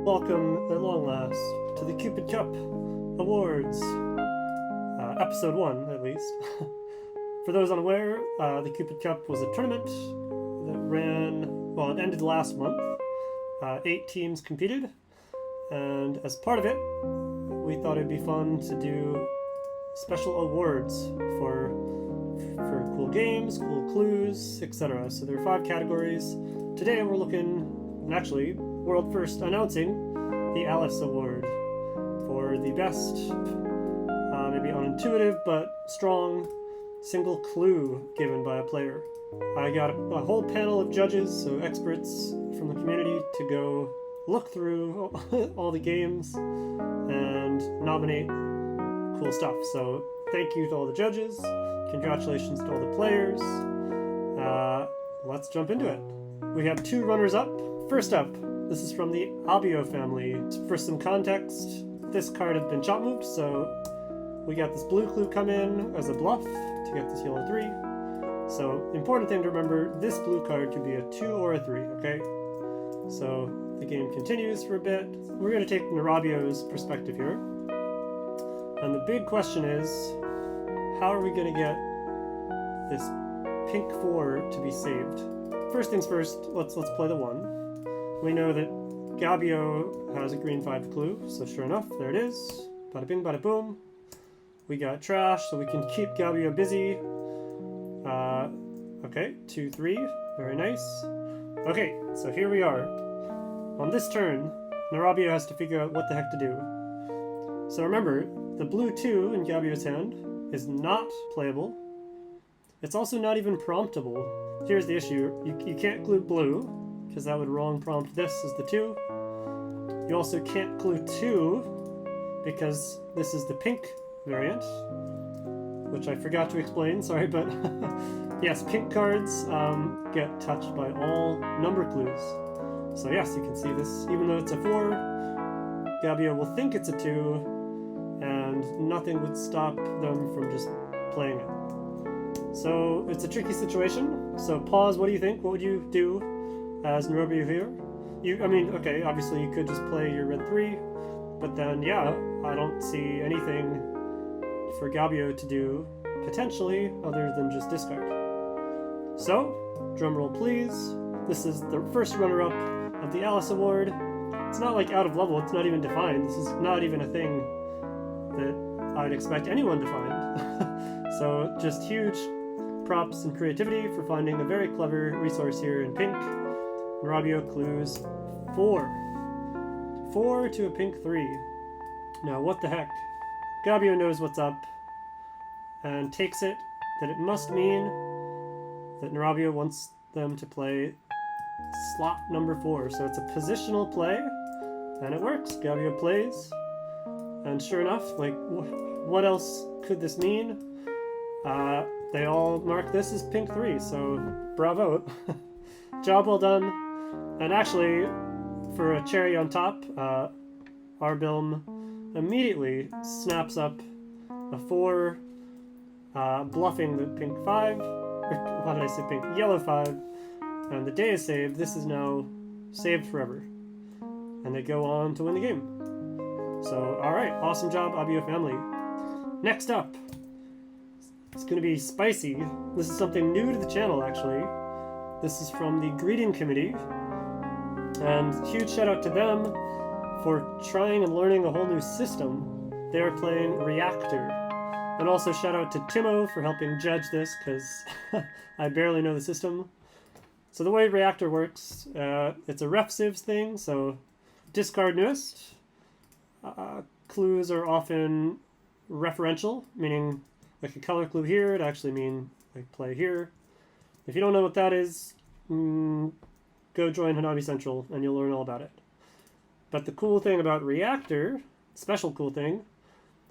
Welcome, at long last, to the Cupid Cup Awards, episode 1, at least. For those unaware, the Cupid Cup was a tournament that it ended last month. 8 teams competed, and as part of it, we thought it'd be fun to do special awards for cool games, cool clues, etc. So there are 5 categories. Today we're looking, actually, world first, announcing the Alice Award for the best, maybe unintuitive but strong single clue given by a player. I got a whole panel of judges, so experts from the community, to go look through all the games and nominate cool stuff. So thank you to all the judges, congratulations to all the players. Let's jump into it. We have 2 runners-up. First up, this is from the Abio family. For some context, this card had been chop moved, so we got this blue clue come in as a bluff to get this yellow 3. So, important thing to remember, this blue card could be a 2 or a 3, okay? So, the game continues for a bit. We're going to take Narabio's perspective here. And the big question is, how are we going to get this pink 4 to be saved? First things first, let's play the 1. We know that Gabio has a green 5 clue, so sure enough, there it is. Bada bing, bada boom. We got trash, so we can keep Gabio busy. Okay, 2, 3, very nice. Okay, so here we are. On this turn, Narabio has to figure out what the heck to do. So remember, the blue 2 in Gabio's hand is not playable. It's also not even promptable. Here's the issue, you can't clue blue, because that would wrong prompt this as the 2. You also can't clue 2, because this is the pink variant, which I forgot to explain, sorry, but yes, pink cards get touched by all number clues. So yes, you can see this, even though it's a 4, Gabio will think it's a 2, and nothing would stop them from just playing it. So it's a tricky situation. So pause, what do you think? What would you do as Narabio here? Okay, obviously you could just play your red 3, but then, yeah, I don't see anything for Gabio to do, potentially, other than just discard. So, drumroll please. This is the first runner-up of the Alice Award. It's not like out of level, it's not even defined. This is not even a thing that I'd expect anyone to find. So, just huge props and creativity for finding a very clever resource here in pink. Narabio clues 4. 4 to a pink 3. Now, what the heck? Gabio knows what's up and takes it that it must mean that Narabio wants them to play slot number 4. So it's a positional play, and it works. Gabio plays, and sure enough, what else could this mean? They all mark this as pink 3, so bravo. Job well done. And actually, for a cherry on top, Arbilm immediately snaps up a 4, bluffing the pink 5, or why did I say pink? Yellow 5, and the day is saved. This is now saved forever. And they go on to win the game. So, alright, awesome job, Abio family. Next up, it's going to be spicy. This is something new to the channel, actually. This is from the greeting committee, and huge shout out to them for trying and learning a whole new system. They are playing Reactor. And also shout out to Timo for helping judge this, because I barely know the system. So the way Reactor works, it's a ref civs thing, so discard newest. Clues are often referential, meaning like a color clue here, it actually mean like play here. If you don't know what that is, go join Hanabi Central and you'll learn all about it. But the cool thing about Reactor, special cool thing,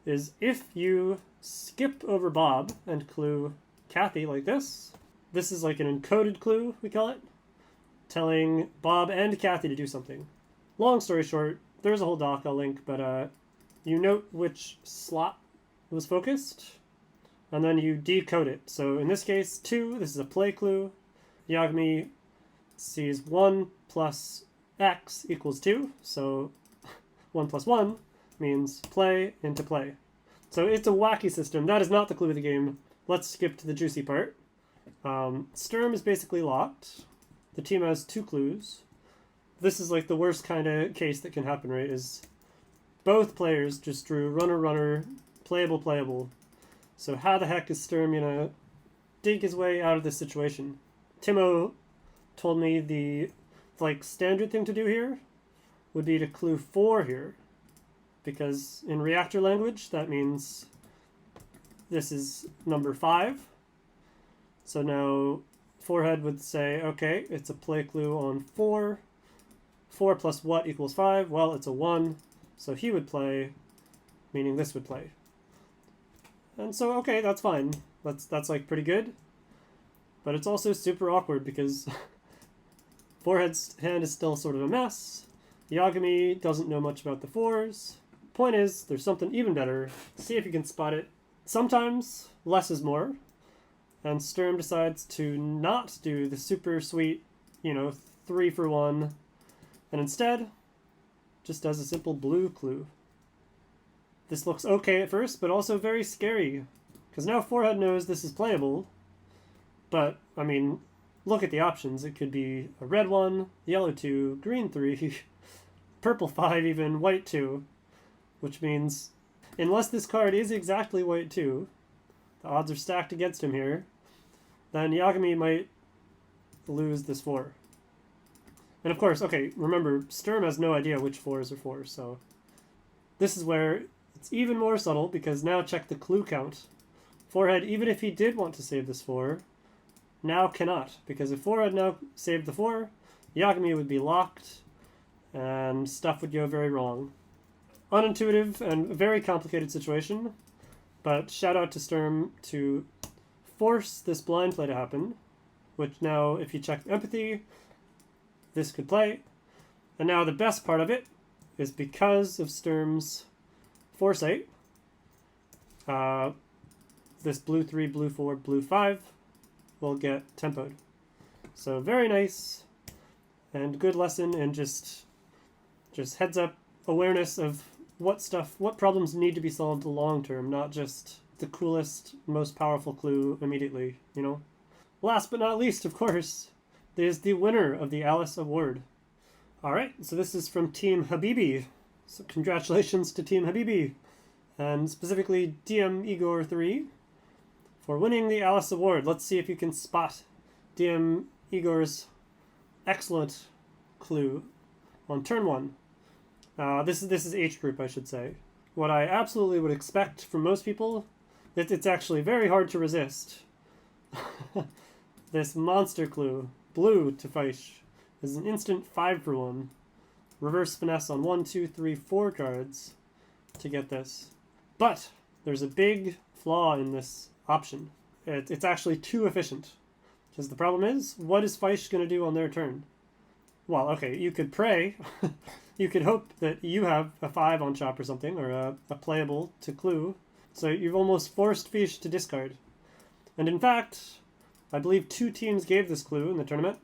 is if you skip over Bob and clue Kathy like this, this is like an encoded clue, we call it, telling Bob and Kathy to do something. Long story short, there's a whole doc I'll link, but you note which slot was focused, and then you decode it. So in this case, 2, this is a play clue. Yagami sees 1 plus x equals 2, so 1+1 means play into play. So it's a wacky system. That is not the clue of the game. Let's skip to the juicy part. Sturm is basically locked. The team has 2 clues. This is like the worst kind of case that can happen, right? Is both players just drew runner, runner, playable, playable. So how the heck is Sturm gonna dig his way out of this situation? Timo told me the like standard thing to do here would be to clue 4 here, because in reactor language that means this is number 5. So now Forehead would say, okay, it's a play clue on 4. 4 plus what equals 5? Well, it's a 1. So he would play, meaning this would play. And so, okay, that's fine. That's like pretty good. But it's also super awkward because Forehead's hand is still sort of a mess. Yagami doesn't know much about the 4s. Point is, there's something even better. See if you can spot it. Sometimes less is more. And Sturm decides to not do the super sweet, 3 for 1. And instead, just does a simple blue clue. This looks okay at first, but also very scary. Because now Forehead knows this is playable. But, I mean, look at the options. It could be a red 1, yellow 2, green 3, purple 5 even, white 2. Which means, unless this card is exactly white 2, the odds are stacked against him here, then Yagami might lose this 4. And of course, okay, remember, Sturm has no idea which 4s are 4s, so this is where it's even more subtle, because now check the clue count. Forehead, even if he did want to save this 4, now cannot, because if Forehead now saved the 4, Yagami would be locked, and stuff would go very wrong. Unintuitive and very complicated situation, but shout out to Sturm to force this blind play to happen, which now, if you check empathy, this could play. And now the best part of it is because of Sturm's foresight, this blue 3, blue 4, blue 5 will get tempoed. So very nice and good lesson, and just heads up awareness of what problems need to be solved long term, not just the coolest, most powerful clue immediately, Last but not least, of course, is the winner of the Alice Award. Alright, so this is from Team Habibi. So congratulations to Team Habibi, and specifically DM Igor 3 for winning the Alice Award. Let's see if you can spot DM Igor's excellent clue on turn 1. This is H group, I should say. What I absolutely would expect from most people, it's actually very hard to resist. This monster clue, blue to Feisch, is an instant 5 for 1. Reverse finesse on 1, 2, 3, 4 cards to get this. But there's a big flaw in this option. It's actually too efficient. Because the problem is, what is Feisch going to do on their turn? Well, okay, you could pray. You could hope that you have a 5 on chop or something, or a playable to clue. So you've almost forced Feisch to discard. And in fact, I believe 2 teams gave this clue in the tournament.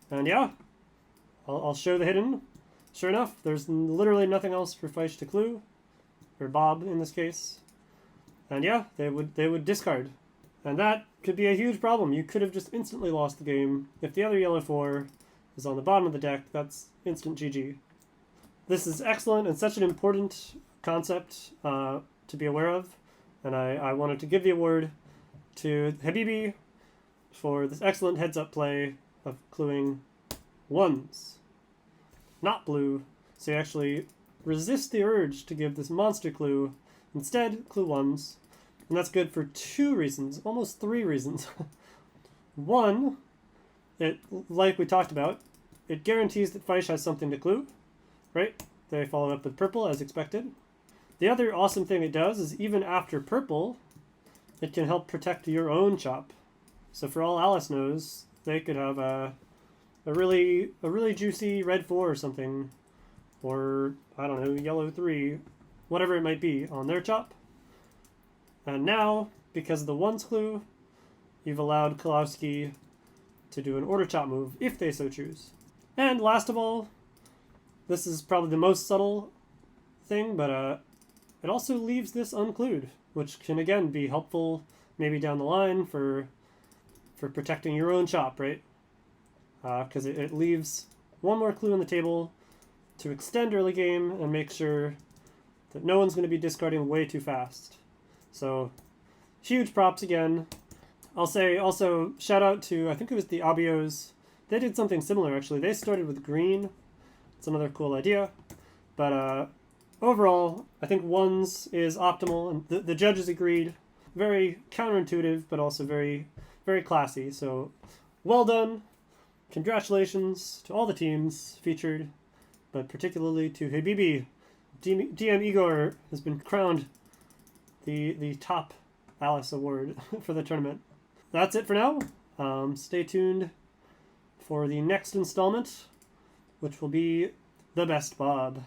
And yeah, I'll show the hidden. Sure enough, there's literally nothing else for Feisch to clue, or Bob in this case. And yeah, they would discard. And that could be a huge problem. You could have just instantly lost the game. If the other yellow 4 is on the bottom of the deck, that's instant GG. This is excellent and such an important concept to be aware of. And I wanted to give the award to Habibi for this excellent heads-up play of cluing 1s, not blue, so you actually resist the urge to give this monster clue. Instead, clue 1s, and that's good for 2 reasons, almost 3 reasons. 1, like we talked about, it guarantees that Feisch has something to clue, right? They followed up with purple as expected. The other awesome thing it does is even after purple, it can help protect your own chop. So for all Alice knows, they could have a really juicy red 4 or something, or I don't know, yellow 3, whatever it might be on their chop. And now, because of the 1s clue, you've allowed Kalowski to do an order chop move if they so choose. And last of all, this is probably the most subtle thing, but it also leaves this unclued, which can again be helpful maybe down the line for protecting your own shop, right? Because it leaves one more clue on the table to extend early game and make sure that no one's going to be discarding way too fast. So huge props again. I'll say also shout out to, I think it was the Abios. They did something similar actually. They started with green. It's another cool idea. But overall, I think ones is optimal, and the judges agreed. Very counterintuitive, but also very, very classy. So well done. Congratulations to all the teams featured, but particularly to Habibi. DM Igor has been crowned the top Alice Award for the tournament. That's it for now. Stay tuned for the next installment, which will be the Best Bob.